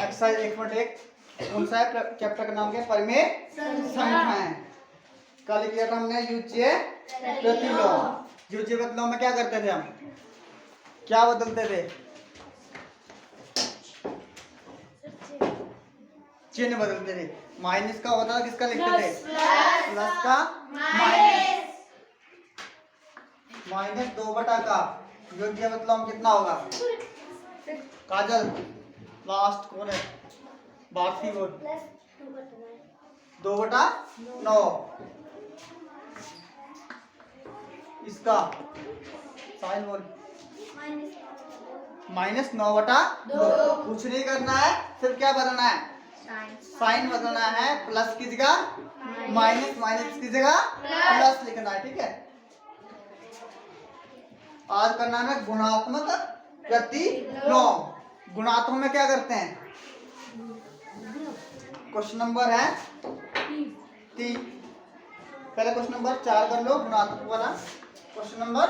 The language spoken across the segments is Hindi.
एक्सरसाइज 1.1 कौन सा है चैप्टर का नाम क्या है? परिमेय संख्याएं। कल किया था हमने युज्य प्रतिलोम। युज्य प्रतिलोम में क्या करते थे हम? क्या बदलते थे? चिन्ह बदलते थे। माइनस का होता था किसका लिखते थे? प्लस का माइनस 2 का। योग्य मतलब कितना होगा? काजल लास्ट कौन है? भारती बोल। 2/9। इसका साइन बोल। -9/2। कुछ नहीं करना है, सिर्फ क्या बदलना है? साइन बदलना है। प्लस की जगह माइनस, माइनस की जगह प्लस लिखना है। ठीक है। आज करना है गुणात्मक प्रतिलोम। गुणात्मक में क्या करते हैं? क्वेश्चन नंबर है 3। पहले क्वेश्चन नंबर 4 कर लो, गुणात्मक वाला। क्वेश्चन नंबर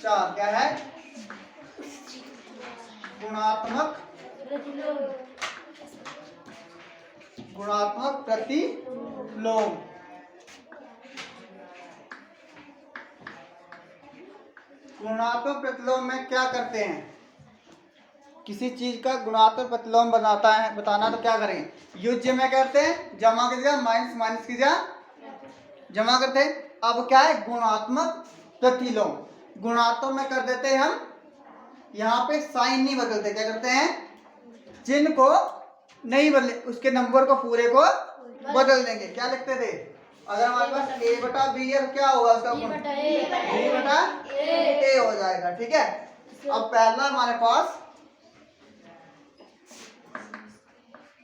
4 क्या है? गुणात्मक प्रतिलोम। गुणात्मक प्रतिलोम में क्या करते हैं? किसी चीज का गुणात्मक प्रतिलोम बताना तो क्या करें? युज्य में करते हैं, जमा की जगह माइनस, माइनस की जगह जमा करते हैं। अब क्या है? गुणात्मक प्रतिलोम। गुणात्मक में कर देते हैं हम, यहाँ पे साइन नहीं बदलते। क्या करते हैं? चिन्ह को नहीं बदले, उसके नंबर को पूरे को बदल देंगे। क्या लिखते थे? अगर हमारे पास a/b है तो क्या होगा उसका गुण? b/a हो जाएगा। ठीक है। अब पहला हमारे पास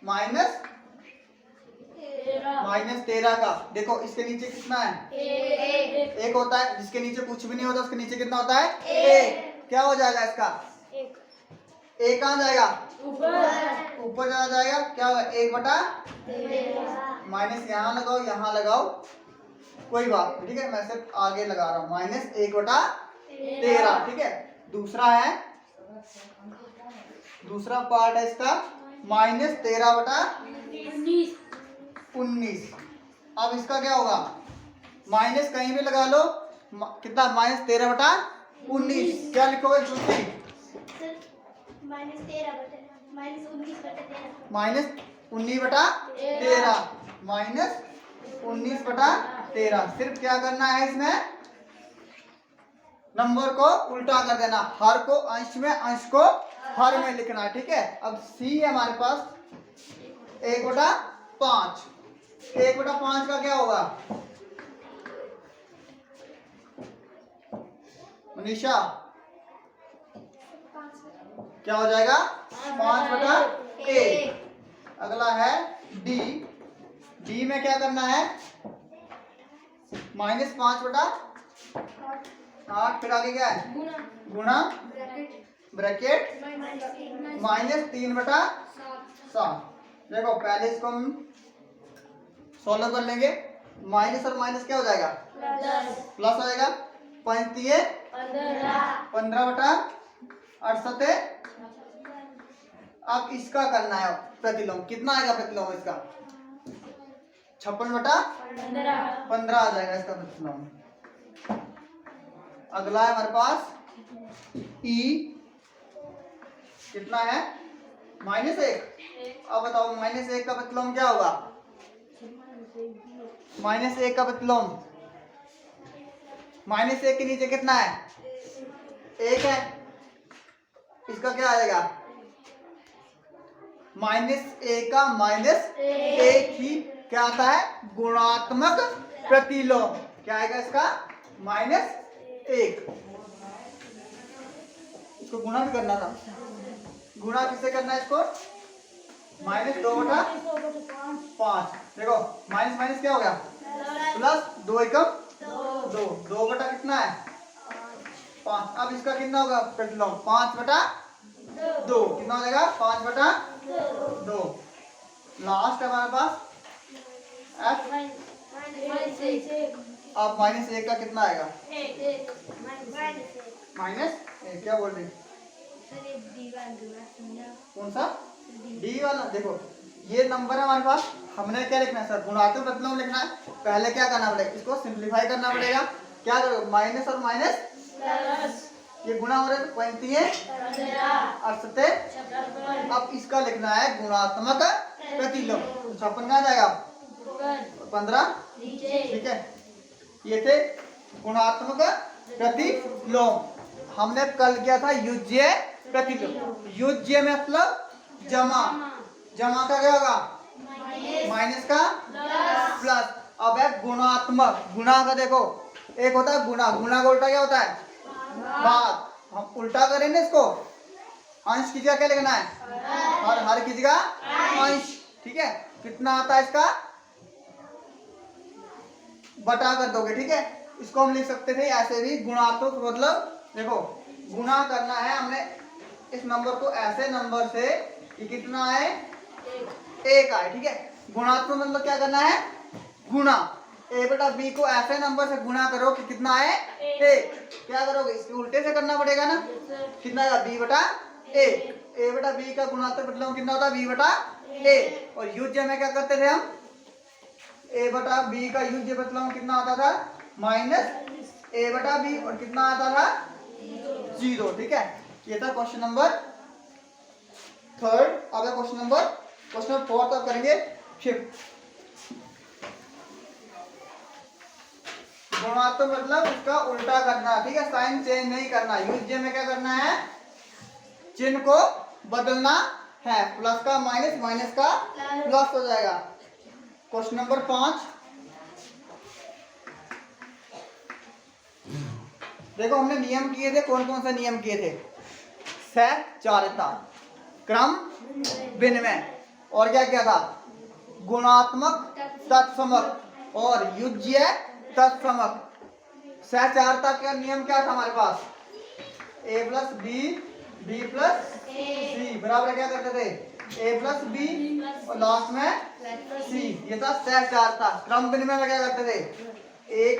-13 का। देखो इसके नीचे कितना है? 1 होता है। जिसके नीचे कुछ भी नहीं होता उसके नीचे कितना होता है? 1। क्या हो जाएगा इसका? 1 कहाँ जाएगा? ऊपर चला जाएगा। क्या होगा? 1/13। माइनस यहाँ लगाओ, यहाँ लगाओ, कोई बात नहीं। ठीक है, मैं सिर्फ आगे लगा रहा हूँ। -1/13। ठीक है। दूसरा पार्ट है इसका -13/19। अब इसका क्या होगा? माइनस कहीं भी लगा लो। कितना? -13/19। क्या लिखोगे? दूसरी -19/13। सिर्फ क्या करना है इसमें? नंबर को उल्टा कर देना। हर को अंश में, अंश को हर में लिखना है। ठीक है। अब सी है हमारे पास 1/5। 1/5 का क्या होगा? मनीषा क्या हो जाएगा? 5/1। अगला है डी। डी में क्या करना है? -5/8। फिर आगे क्या है? गुणा ब्रैकेट -3/7। देखो पहले इसको हम सॉल्व कर लेंगे। माइनस और माइनस क्या हो जाएगा? प्लस हो जाएगा। 15/8। अब इसका करना है प्रतिलोम। कितना आएगा प्रतिलोम इसका? 56/15 आ जाएगा इसका प्रतिलोम। अगला है हमारे पास ई। कितना है? -1। अब बताओ -1 का प्रतिलोम क्या होगा? -1 का प्रतिलोम, -1 के नीचे कितना है? 1 है। इसका क्या आएगा? -1 का -1 ही क्या आता है? गुणात्मक प्रतिलोम। क्या आएगा इसका? -1। इसको गुणा भी करना था। गुणा किससे करना है इसको? -2/5। देखो माइनस माइनस क्या हो गया? प्लस। 2 एकम 2। 2 बटा कितना है? 5। अब इसका कितना होगा प्रतिलोम? 5/2। कितना हो जाएगा? 5/2। लास्ट हमारे पास F। अब -1 का कितना आएगा? -1 क्या बोल रही? कौन सा? डी वाला। देखो ये नंबर है हमारे पास, हमने क्या लिखना है सर? गुणात्मक प्रतिलोम लिखना है। पहले क्या करना पड़ेगा? इसको सिंप्लीफाई करना पड़ेगा। क्या करोगे? माइनस और माइनस ये गुणा हो रहे हैं तो बनती है 78। अब इसका लिखना है गुणात्मक प्रतिलोम। तो 56 कहाँ जाएगा? 15। ठीक है, ये थे गुणात्मक प्रतिलोम। हमने कल किया था युज्य प्रतिलोम। युज्य मतलब जमा, जमा का क्या होगा? माइनस का प्लस। अब है गुणात्मक। गुणा का देखो एक होता है गुणा, गुणा का उल्टा क्या होता है? भाग। हम उल्टा करें ना इसको, अंश की जगह क्या लिखना है? और हर की जगह अंश। ठीक है, कितना आता है इसका? बटा कर दोगे। ठीक है, इसको हम लिख सकते थे ऐसे भी गुणात्मक मतलब देखो गुणा करना है हमने इस नंबर को ऐसे नंबर से कि कितना है? एक आए। ठीक है, गुणात्मक मतलब क्या करना है? गुणा। ए बटा बी को ऐसे नंबर से गुणा करो कि कितना है? एक। क्या करोगे? इसके उल्टे से करना पड़ेगा ना। कितना आएगा? बी बटा एक। ए बटा बी का गुणात्मक प्रतिलोम कितना होता है? बी बटा ए। और युज्य में क्या करते थे हम? ए बटा बी का युज्य प्रतिलोम कितना आता था? माइनस ए बटा बी। और कितना आता था? 0। ठीक है, ये था क्वेश्चन नंबर 3। अब क्वेश्चन नंबर 4 अब करेंगे 5। गुणात्मक मतलब उसका उल्टा करना। ठीक है, साइन चेंज नहीं करना। युज्य में क्या करना है? चिन्ह को बदलना है। प्लस का माइनस, माइनस का प्लस हो जाएगा। क्वेश्चन नंबर 5 देखो हमने नियम किए थे। कौन कौन से नियम किए थे? सहचारिता, क्रम विनिमय, और क्या क्या था? गुणात्मक तत्समक और युज्य तत्समक। सहचारिता का नियम क्या था हमारे पास? ए प्लस बी, बी प्लस सी बराबर क्या करते थे? ए प्लस बी और लास्ट में सी। ये था सहचारिता। क्रम विनिमय में क्या करते थे? एक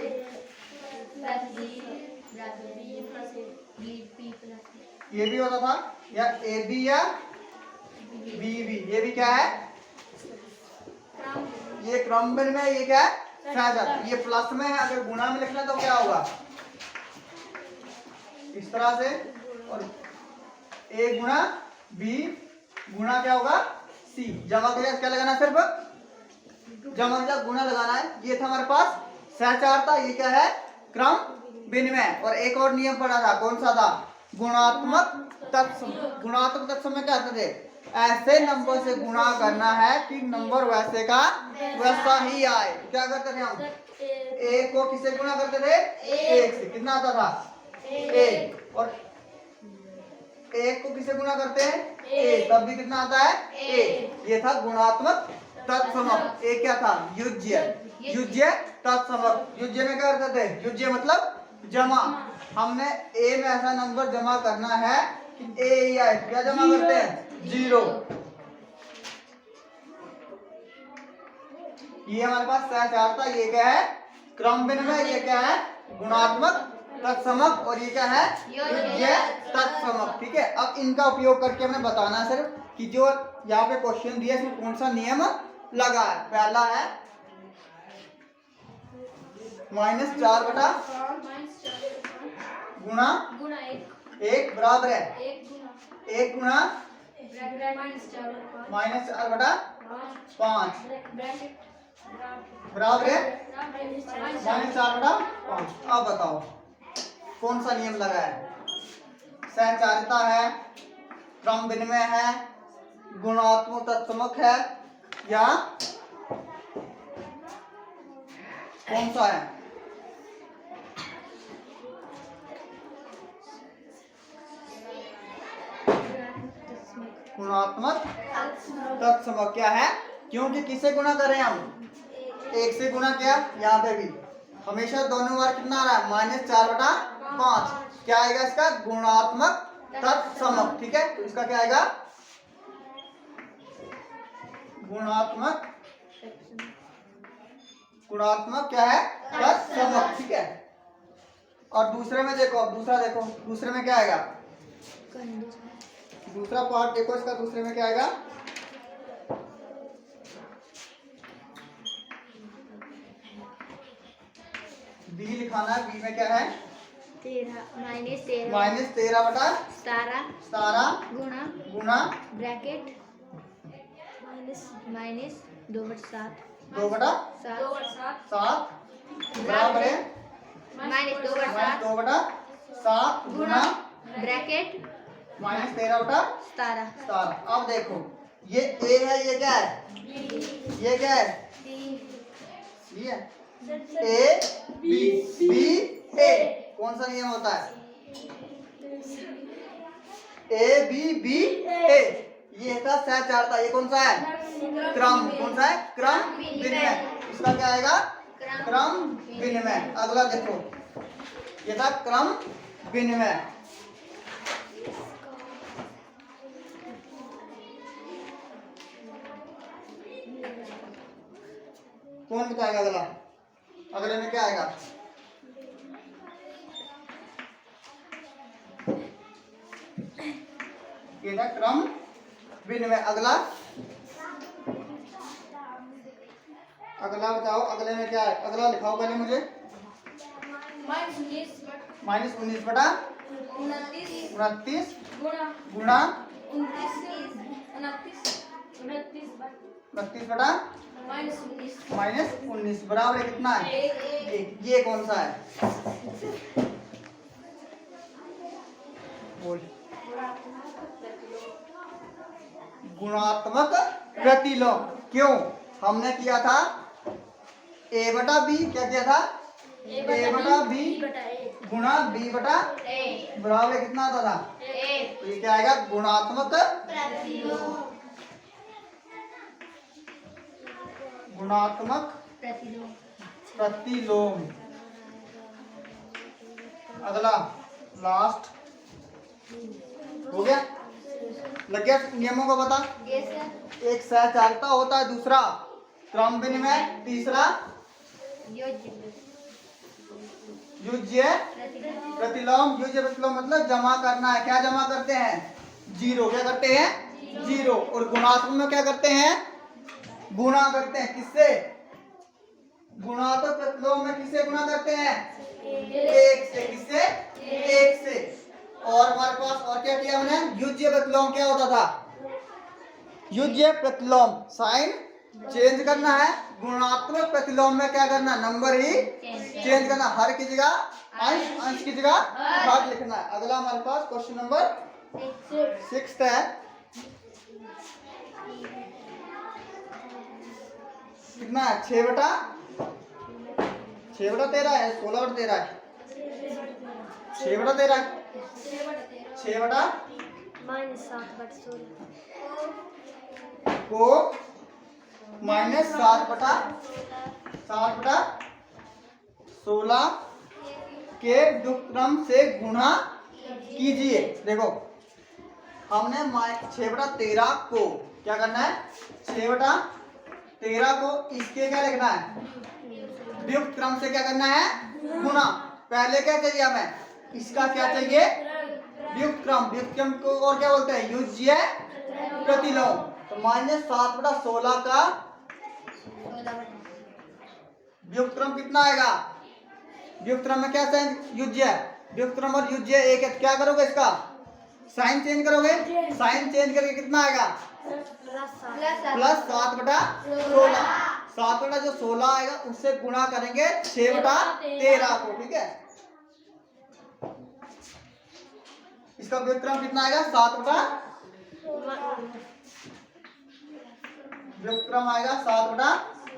ये भी होता था, या ए बी या बी बी। ये भी क्या है? ये क्रम विनिमय। ये क्या है? सहचारिता। ये प्लस में है, अगर गुणा में लिखना तो क्या होगा? इस तरह से। और ए गुणा बी गुणा क्या होगा? सी। जमा करेगा क्या लगाना? सिर्फ जमा का गुणा लगाना है। ये था हमारे पास सहचारिता। ये क्या है? क्रम विनिमय। और एक और नियम पढ़ा था, कौन सा था? गुणात्मक तत्सम। गुणात्मक तत्सम में क्या करते थे? ऐसे नंबर से गुणा करना है कि नंबर वैसे का वैसा ही आए। क्या करते थे हम? एक को किससे गुणा करते थे? एक से। कितना आता था? एक। और एक को किससे गुणा करते हैं? एक। तब भी कितना आता है? एक। ये था गुणात्मक तत्समक। एक क्या था? युज्य। युज्य तत्समक। युज्य में क्या करते थे? युज्य मतलब जमा। हमने ए में ऐसा नंबर जमा करना है कि ए ही आए। क्या जमा करते हैं? 0। ये हमारे पास सहचारिता। ये क्या है? क्रम विनिमय। ये क्या है? गुणात्मक तत्समक। और ये क्या है? युज्य तत्समक। ठीक है, अब इनका उपयोग करके हमने बताना है सिर्फ कि जो यहाँ पे क्वेश्चन दिया इसमें कौन सा नियम लगा है। पहला है -4 बटा गुणा एक बराबर है एक गुणा -4 बटा 5 बराबर है -4 बटा 5। अब बताओ कौन सा नियम लगा है? सहचारिता है, क्रम विनिमय है, गुणात्मक तत्समक है, या कौन सा है? गुणात्मक तत्समक। क्या है? क्योंकि किससे गुणा कर रहे हैं हम? एक से गुणा किया। यहाँ पे भी हमेशा दोनों बार कितना आ रहा है? -4 बटा 5। क्या आएगा इसका? गुणात्मक तत्समक। ठीक है, तो इसका क्या आएगा? गुणात्मक क्या है? तत्समक। ठीक है, और दूसरे में देखो, अब दूसरा देखो, दूसरे में क्या आएगा? दूसरा पार्ट देखो इसका, दूसरे में क्या आएगा, बी लिखाना है। बी में क्या है, 13 माइनस 13 बटा 17 गुणा ब्रैकेट माइनस 2/7 2 बटा 7 बराबर है माइनस माइनस 2 बटा 7 गुणा ब्रैकेट माइनस 13 बटा 17। अब देखो ये ए है, ये क्या है, ये क्या है, सी है, ए बी, बी ए, कौन सा नियम होता है, ए बी बी ए, ये था सहचार था, ये कौन सा है, क्रम, कौन सा है, क्रम विनिमय, इसका क्या आएगा, क्रम विनिमय। अगला देखो ये था क्रम विनिमय। कौन बताएगा अगला, अगले में क्या आएगा, ये था क्रम विनिमय। अगला अगला बताओ, अगले में क्या है, अगला लिखाओ पहले मुझे, माइनस 19 बटा 29 गुणा 29 बटा माइनस 19 बराबर है कितना है, एक। ये कौन सा है, बोल, गुणात्मक प्रतिलोम। क्यों, हमने किया था ए बटा बी, क्या किया था, ए बटा बी गुणा बी बटा बराबर कितना आता था, तो ये क्या आएगा, गुणात्मक गुणात्मक प्रतिलोम। अगला लास्ट हो गया, लग गया नियमों को पता, एक सहचारिता होता है, दूसरा क्रम विनिमय, तीसरा युज्य प्रतिलोम। युज्य प्रतिलोम मतलब जमा करना है, क्या जमा करते हैं, जीरो, क्या करते हैं, जीरो। और गुणात्मक में क्या करते हैं, गुणा करते हैं, किससे, गुणात्मक प्रतिलोम में किससे गुणा करते हैं, एक से, किससे, एक से। और हमारे पास और क्या किया हमने, युज्य प्रतिलोम क्या होता था, युज्य प्रतिलोम साइन चेंज करना है, गुणात्मक प्रतिलोम में क्या करना, नंबर ही चेंज करना, हर की जगह अंश, अंश की जगह भाग लिखना है। अगला हमारे पास क्वेश्चन नंबर 6 है, कितना है, 6 बटा 13 है, 16 बटा 13 है, 6 बटा 13 है, 6 बटा को माइनस 7 बटा 16 के व्युत्क्रम से गुणा कीजिए। देखो हमने 6 बटा 13 को क्या करना है, 6 बटा 13 को इसके क्या लिखना है, व्युत्क्रम से क्या करना है, गुणा। पहले क्या चाहिए हमें, इसका क्या चाहिए, व्युत्क्रम। व्युत्क्रम को और क्या बोलते हैं, युज्य प्रतिलोम। तो माइनस 7 बटा 16 का व्युत्क्रम कितना आएगा, व्युत्क्रम में क्या साइन, युज्य, व्युत्क्रम और युज्य एक है, क्या करोगे, इसका साइन चेंज करोगे, साइन चेंज करके कितना आएगा, प्लस 7 बटा 16। 7 बटा जो 16 आएगा उससे गुणा करेंगे 6 बटा 13 को, ठीक है। इसका व्युत्क्रम कितना आएगा, 7 बटा, व्युत्क्रम आएगा 7 बटा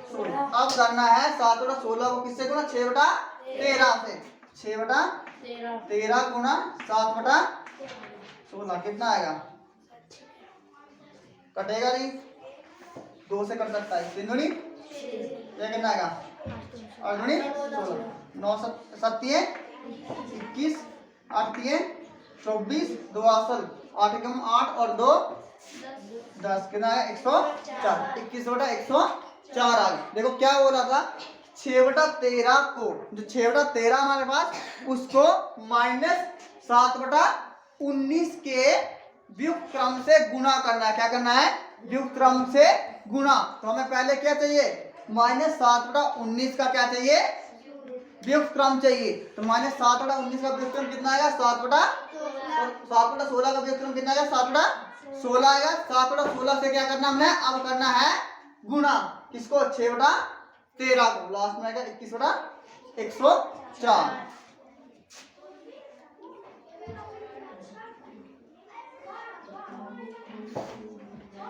16। अब करना है 7 बटा 16 को किससे गुणा, 6 बटा 13 से, 6 बटा 13 गुणा 7 बटा 16 कितना आएगा, कटेगा नहीं, 2 से कट सकता है, 3 दूनी ये कितना आएगा, 8 दूनी 16, 9 सत्तिये 21, 8 तिये 24, 2 असल, 8 कम 8 और 2 10, कितना है 104, 21 बटा 104 आ गया। देखो क्या बोला था, 6 बटा 13 को, जो 6 बटा 13 हमारे पास, उसको माइनस 7 बटा 19 के व्युत्क्रम क्रम से गुना करना है। क्या करना है? व्युक्त क्रम से गुना। तो हमें पहले क्या चाहिए? -7/19 का क्या चाहिए? व्युक्त क्रम चाहिए। तो -7/19 का व्युक्त क्रम कितना आएगा? 7/16 का व्युक्त क्रम कितना आएगा? 7/16 आएगा। 7/16 से क्या करना हमने? अब करना है गुना। किसको? 6/13 को। लास्ट में आएगा 21/104।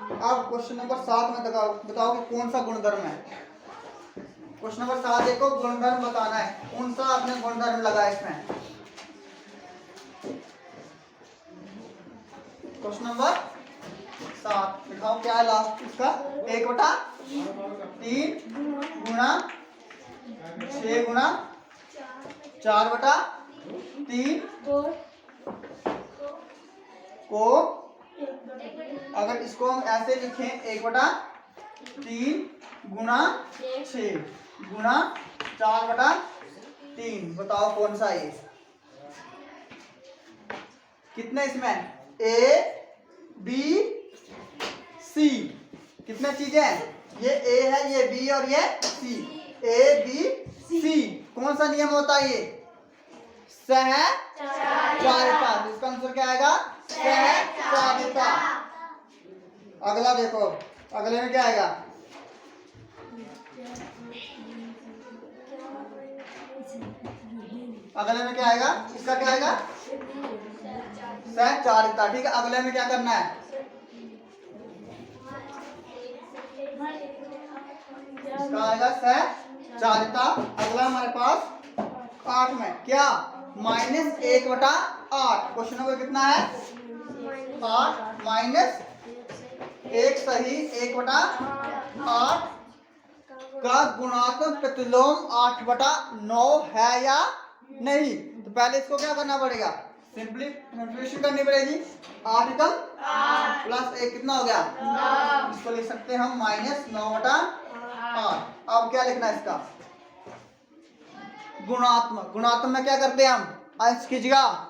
अब क्वेश्चन नंबर 7 में बताओ कि कौन सा गुणधर्म है। क्वेश्चन नंबर 7 देखो, गुणधर्म बताना है। कौन सा आपने गुणधर्म लगाया इसमें? क्वेश्चन नंबर 7 दिखाओ क्या है लास्ट इसका? 1/3 गुणा 6 गुणा 4/3 को, अगर इसको हम ऐसे लिखें 1/3 गुणा 6 गुणा 4/3, बताओ कौन सा है? कितने इसमें? ए बी सी, कितने चीजें हैं? ये ए है, ये बी और ये सी। ए बी सी, कौन सा नियम होता है ये? सहचारिता। इसका आंसर क्या आएगा? सहचारिता। अगला देखो, अगले में क्या आएगा? अगले में क्या आएगा? इसका क्या आएगा? सहचारिता। ठीक है, अगले में क्या करना है? इसका आएगा सहचारिता। अगला हमारे पास 8 में क्या? -1/8। क्वेश्चन नंबर कितना है? 8 -1 सही 1/8 का गुणात्मक प्रतिलोम 8/9 है या नहीं? तो पहले इसको क्या करना पड़ेगा? सिंप्लीफिकेशन करनी पड़ेगी। 8 + 1 कितना हो गया? 9। इसको लिख सकते हैं हम -9/8। अब क्या लिखना है इसका? गुणात्मक। गुणात्मक में क्या करते हैं हम? अंश की जगह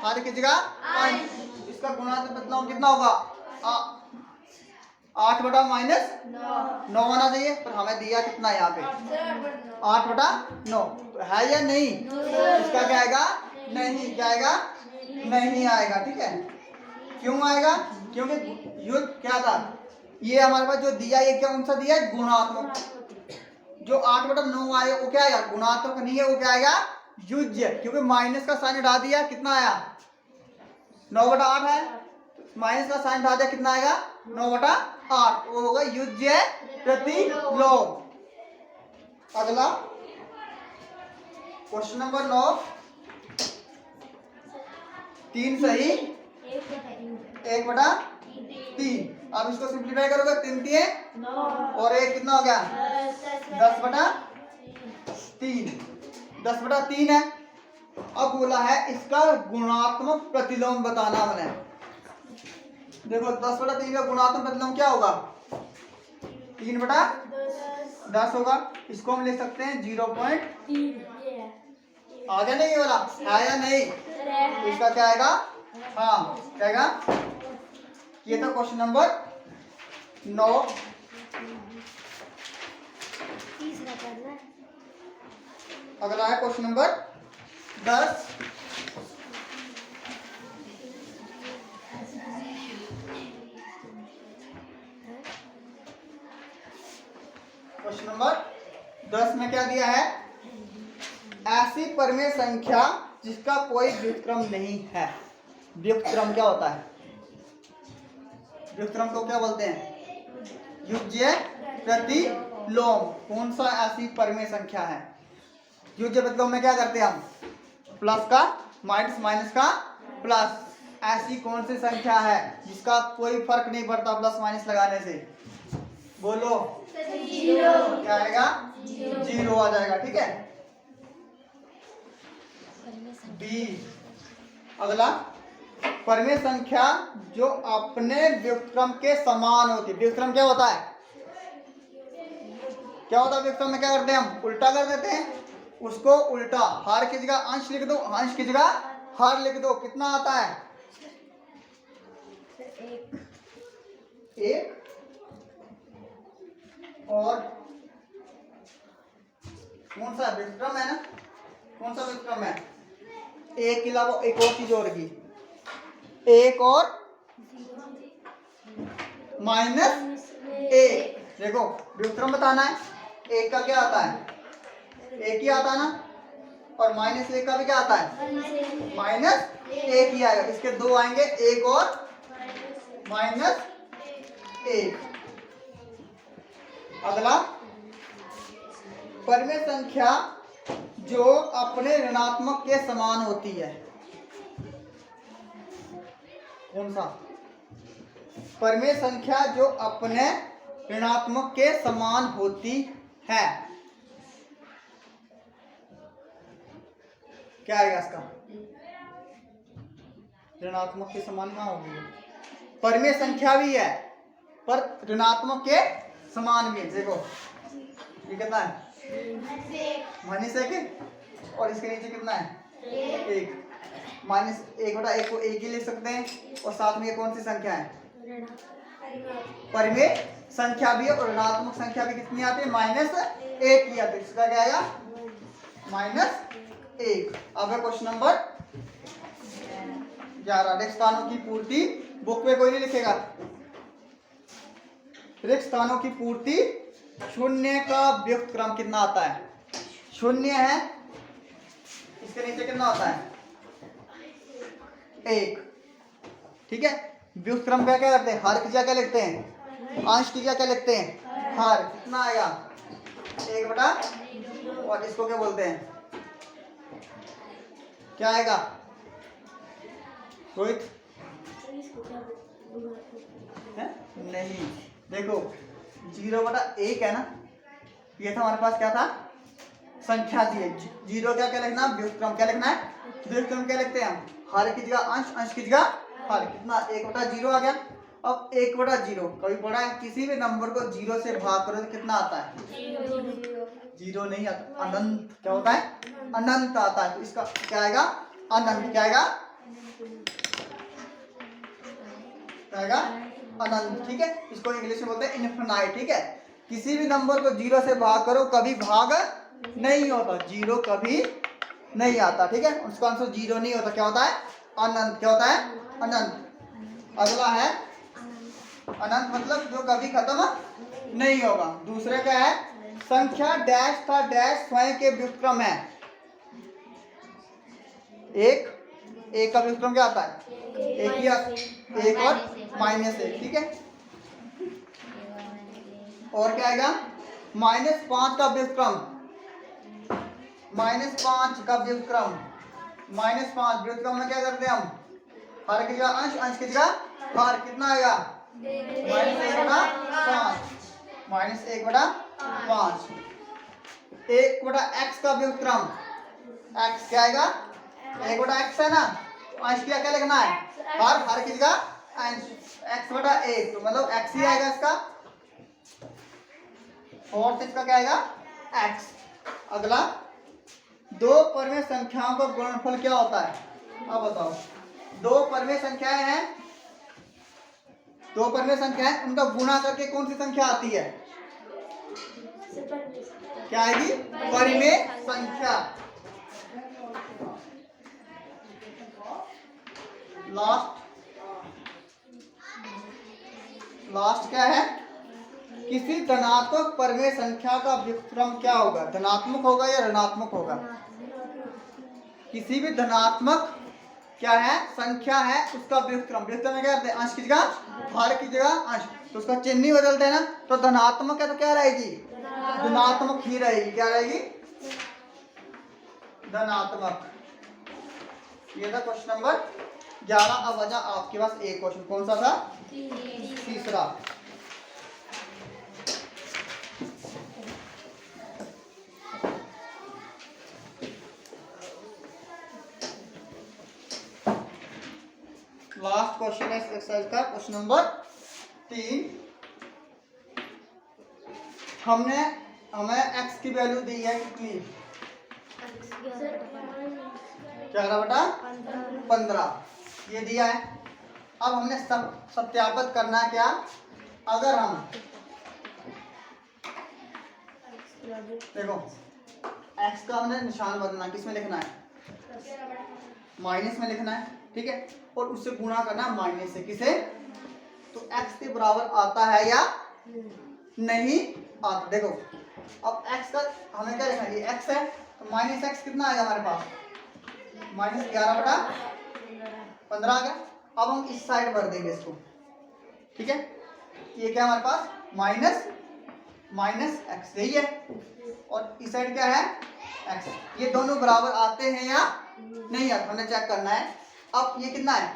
हर की जगह अंश। इसका गुणात्मक प्रतिलोम कितना होगा? 8/-9 आना चाहिए, पर हमें दिया कितना यहाँ पे? 8/9 है या नहीं? इसका क्या आएगा? नहीं। क्या आएगा? नहीं आएगा। ठीक है, क्यों आएगा? क्योंकि युद्ध क्या था? ये हमारे पास जो दिया, ये क्या कौन सा दिया है? गुणात्मक। जो 8/9 आए वो क्या आएगा? गुणात्मक नहीं है, वो क्या आएगा? युज्य। क्योंकि माइनस का साइन हटा दिया, कितना आया? 9/8 है, माइनस का साइन हटा दिया, कितना आएगा? 9/8। वो होगा युज्य प्रतिलोम। अगला क्वेश्चन नंबर 9, 3 सही 1/3। अब इसको सिंप्लीफाई करोगे, 3 × 9 और 1 कितना हो गया? 10/3। 10/3 है। अब बोला है इसका गुणात्मक प्रतिलोम बताना मैंने। देखो 10/3 का गुणात्मक प्रतिलोम क्या होगा? 3/10 होगा। इसको हम ले सकते हैं 0.3। आगे नहीं ये वाला है या नहीं? तो इसका क्या आएगा? हाँ, क्या आएगा? ये था क्वेश्चन नंबर 9। अगला है क्वेश्चन नंबर 10। क्वेश्चन नंबर 10 में क्या दिया है? ऐसी परिमेय संख्या जिसका कोई व्युत्क्रम नहीं है। व्युत्क्रम क्या होता है? व्युत्क्रम को क्या बोलते हैं? युज्य प्रतिलोम। कौन सा ऐसी परिमेय संख्या है? युज्य प्रतिलोम में क्या करते हैं हम? प्लस का माइनस का प्लस। ऐसी कौन सी संख्या है जिसका कोई फर्क नहीं पड़ता प्लस माइनस लगाने से? बोलो। 0। क्या आएगा? 0 आ जाएगा। ठीक है, बी। अगला परिमेय संख्या जो अपने व्युत्क्रम के समान होती है। व्युत्क्रम क्या होता है? क्या होता है व्युत्क्रम में? क्या करते हैं हम? उल्टा कर देते हैं उसको। उल्टा हर की जगह अंश लिख दो, अंश की जगह हर लिख दो। कितना आता है? एक और कौन सा व्युत्क्रम है ना, कौन सा व्युत्क्रम है, एक के अलावा एक और चीज होगी, एक और माइनस एक। देखो व्युत्क्रम बताना है, एक का क्या आता है, एक ही आता है ना, और माइनस एक का भी क्या आता है, माइनस एक ही आएगा। इसके दो आएंगे, एक और माइनस एक। अगला, परिमेय संख्या जो अपने ऋणात्मक के समान होती है, कौन सा, परिमेय संख्या जो अपने ऋणात्मक के समान होती है, क्या आएगा इसका, ऋणात्मक के समान कहाँ होगी, परिमेय संख्या भी है पर ऋणात्मक के समान भी है। देखो ये कितना है, माइनस एक, और इसके नीचे कितना है, एक। माइनस एक बटा एक को एक ही लिख सकते हैं, और साथ में ये कौन सी संख्या है, परिमेय संख्या भी है, और ऋणात्मक संख्या भी कितनी आती है, माइनस एक ही आती है। इसका क्या आएगा, माइनस एक। अब है क्वेश्चन नंबर 11, रिक्त स्थानों की पूर्ति। बुक में कोई नहीं लिखेगा, रिक्त स्थानों की पूर्ति, शून्य का व्युत्क्रम कितना आता है, शून्य है, इसके नीचे कितना होता है, एक। ठीक है, व्युत्क्रम का क्या करते हैं, हर की जगह क्या लिखते हैं, अंश की जगह क्या लिखते हैं, हर। कितना आएगा, एक बटा, और इसको क्या बोलते हैं, क्या आएगा रोहित, है? नहीं, देखो 0/1 है ना, ये था हमारे पास, क्या था, संख्या दी है। 0 क्या क्या लिखना, व्युत्क्रम क्या लिखना है, व्युत्क्रम क्या लिखते हैं हम, हर की जगह अंश, अंश की जगह हर। कितना, 1/0 आ गया। अब 1/0 कभी पढ़ा है, किसी भी नंबर को 0 से भाग करो तो कितना आता है, 0 नहीं आता, अनंत। क्या होता है, अनंत आता है। तो इसका क्या आएगा, अनंत। क्या आएगा, क्या आएगा, अनंत। ठीक है, इसको इंग्लिश में बोलते हैं इनफिनाइट। ठीक है, किसी भी नंबर को 0 से भाग करो, कभी भाग नहीं होता, 0 कभी नहीं आता। ठीक है, उसका आंसर 0 नहीं होता, क्या होता है, अनंत। क्या होता है, अनंत। अगला है अनंत, मतलब जो कभी खत्म नहीं होगा। दूसरे क्या है, संख्या डैश था डैश स्वयं के व्युत्क्रम है। एक का व्युत्क्रम क्या आता है, एक ही, एक और माइनस एक। ठीक है, और क्या आएगा, -5 का व्युत्क्रम, -5 का व्युत्क्रम, -5 व्युत्क्रम में क्या करते हैं हम, हर की जगह अंश, अंश की जगह हर। कितना आएगा, -1/5, -1/5। 1/x का व्युत्क्रम, x क्या आएगा, 1/x है ना, तो अंश क्या क्या लिखना है, हर की जगह अंश, x/1, तो मतलब x ही आएगा इसका, और इसका क्या आएगा, x। अगला, दो परिमेय संख्याओं का गुणनफल क्या होता है, अब बताओ। दो परिमेय संख्याएं हैं, दो परिमेय संख्याएं, उनका गुणा करके कौन सी संख्या आती है, क्या आएगी, परिमेय संख्या। लास्ट क्या है, किसी धनात्मक परिमेय संख्या का व्युत्क्रम क्या होगा, धनात्मक होगा या ऋणात्मक होगा। किसी भी धनात्मक क्या है, संख्या है, उसका व्युत्क्रम, व्युत्क्रम में क्या करते हैं, अंश की जगह हर की जगह अंश, तो उसका चिन्ह ही बदलते हैं ना। तो धनात्मक है तो क्या रहेगी, धनात्मक ही रहेगी। क्या रहेगी, धनात्मक। ये था क्वेश्चन नंबर 11। अब आजा आपके पास एक क्वेश्चन, कौन सा था, तीसरा। लास्ट क्वेश्चन है इस एक्सरसाइज का, क्वेश्चन नंबर 3। हमें x की वैल्यू दी है कितनी, 11/15 ये दिया है। अब हमने सत्यापित करना है क्या, अगर हम देखो x का हमने निशान बदलना, किसमें लिखना है? माइनस में लिखना है, ठीक है, और उससे गुणा करना है माइनस से, किसे? तो x के बराबर आता है या नहीं आता? देखो अब x का हमें क्या लिखना है? ये x है तो माइनस x कितना आएगा हमारे पास? -11/15 आ गया। अब हम इस साइड भर देंगे इसको, ठीक है, ये क्या हमारे पास? माइनस x, यही है, और इस साइड क्या है? x। ये दोनों बराबर आते हैं या नहीं आते, हमें चेक करना है। अब ये कितना है?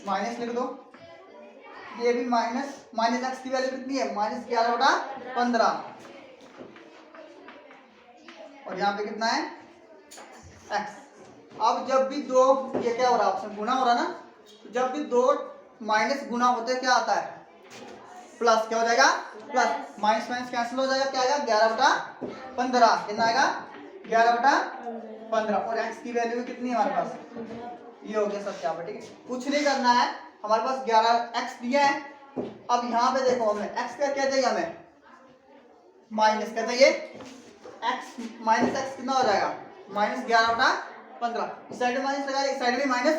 माइनस लिख दो, ये भी माइनस x की वैल्यू कितनी है? -11/15, और यहाँ पे कितना है? x। अब जब भी दो, ये क्या हो रहा है? ऑप्शन गुना हो रहा ना, तो जब भी दो माइनस गुना होते हैं क्या आता है? प्लस। क्या हो जाएगा? प्लस। माइनस माइनस कैंसिल हो जाएगा, क्या आएगा? 11/15। कितना आएगा? 11/15, और x की वैल्यू कितनी है हमारे पास? ये हो गया सत्यापन, ठीक है। कुछ नहीं करना है, हमारे पास 11x दिया है। अब यहाँ पे देखो हमें x का क्या चाहिए? हमें माइनस क्या चाहिए? x माइनस x कितना हो जाएगा? -11/15। इस साइड में माइनस लगा दिया, इस साइड में माइनस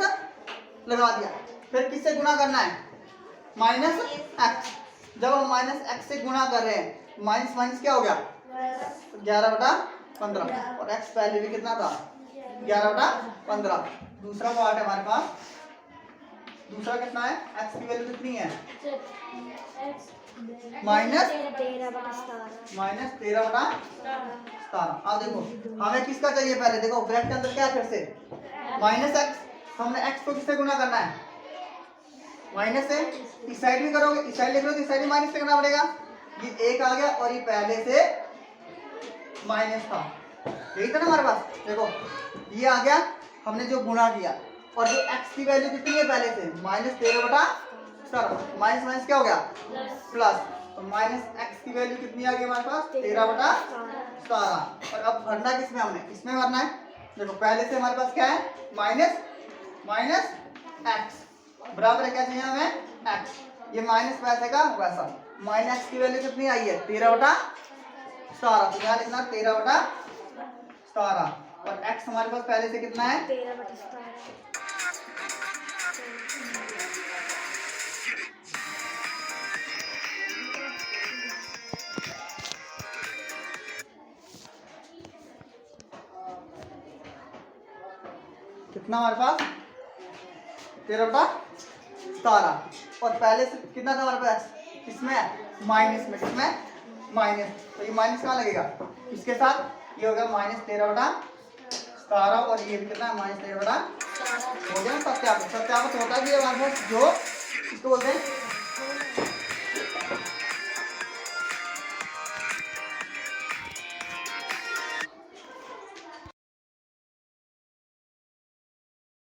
लगा दिया। फिर किससे गुणा करना है? -x। जब हम -x से गुणा कर रहे हैं, माइनस माइनस क्या हो गया? 11/15, और x पहले भी कितना था? 11/15। दूसरा पार्ट है हमारे पास, दूसरा कितना है? x की वैल्यू कितनी है? -13/17। अब देखो हमें किसका चाहिए? पहले देखो ब्रैकेट के अंदर क्या है? फिर से -x, हमने x को किससे गुणा करना है? माइनस से। इस साइड भी करोगे, इस साइड लिख लो तो इस साइड भी माइनस से करना पड़ेगा। ये एक आ गया, और ये पहले से माइनस था, यही था ना हमारे पास। देखो ये आ गया, हमने जो गुणा किया, और जो x की वैल्यू कितनी है पहले से? -13/17। माइनस माइनस क्या हो गया? प्लस। तो -x की वैल्यू कितनी आ गई हमारे पास? 13/17। और अब भरना किसमें? हमने इसमें भरना है। देखो पहले से हमारे पास क्या है? माइनस x बराबर है, क्या चाहिए हमें? x। ये माइनस वैसे का वैसा। -x की वैल्यू कितनी आई है? 13/17। तो यहाँ लिखना 13/17, और x हमारे पास पहले से कितना है? 13/17। कितना हमारे पास? 13/17, और पहले से कितना था हमारे पास? इसमें माइनस में, किसमें? माइनस। तो ये माइनस कहाँ लगेगा? इसके साथ ये होगा -13/17, और ये भी कितना है? -13/17 हो गया। सत्यापित होता है कि हमारे पास जो इसको बोलते हैं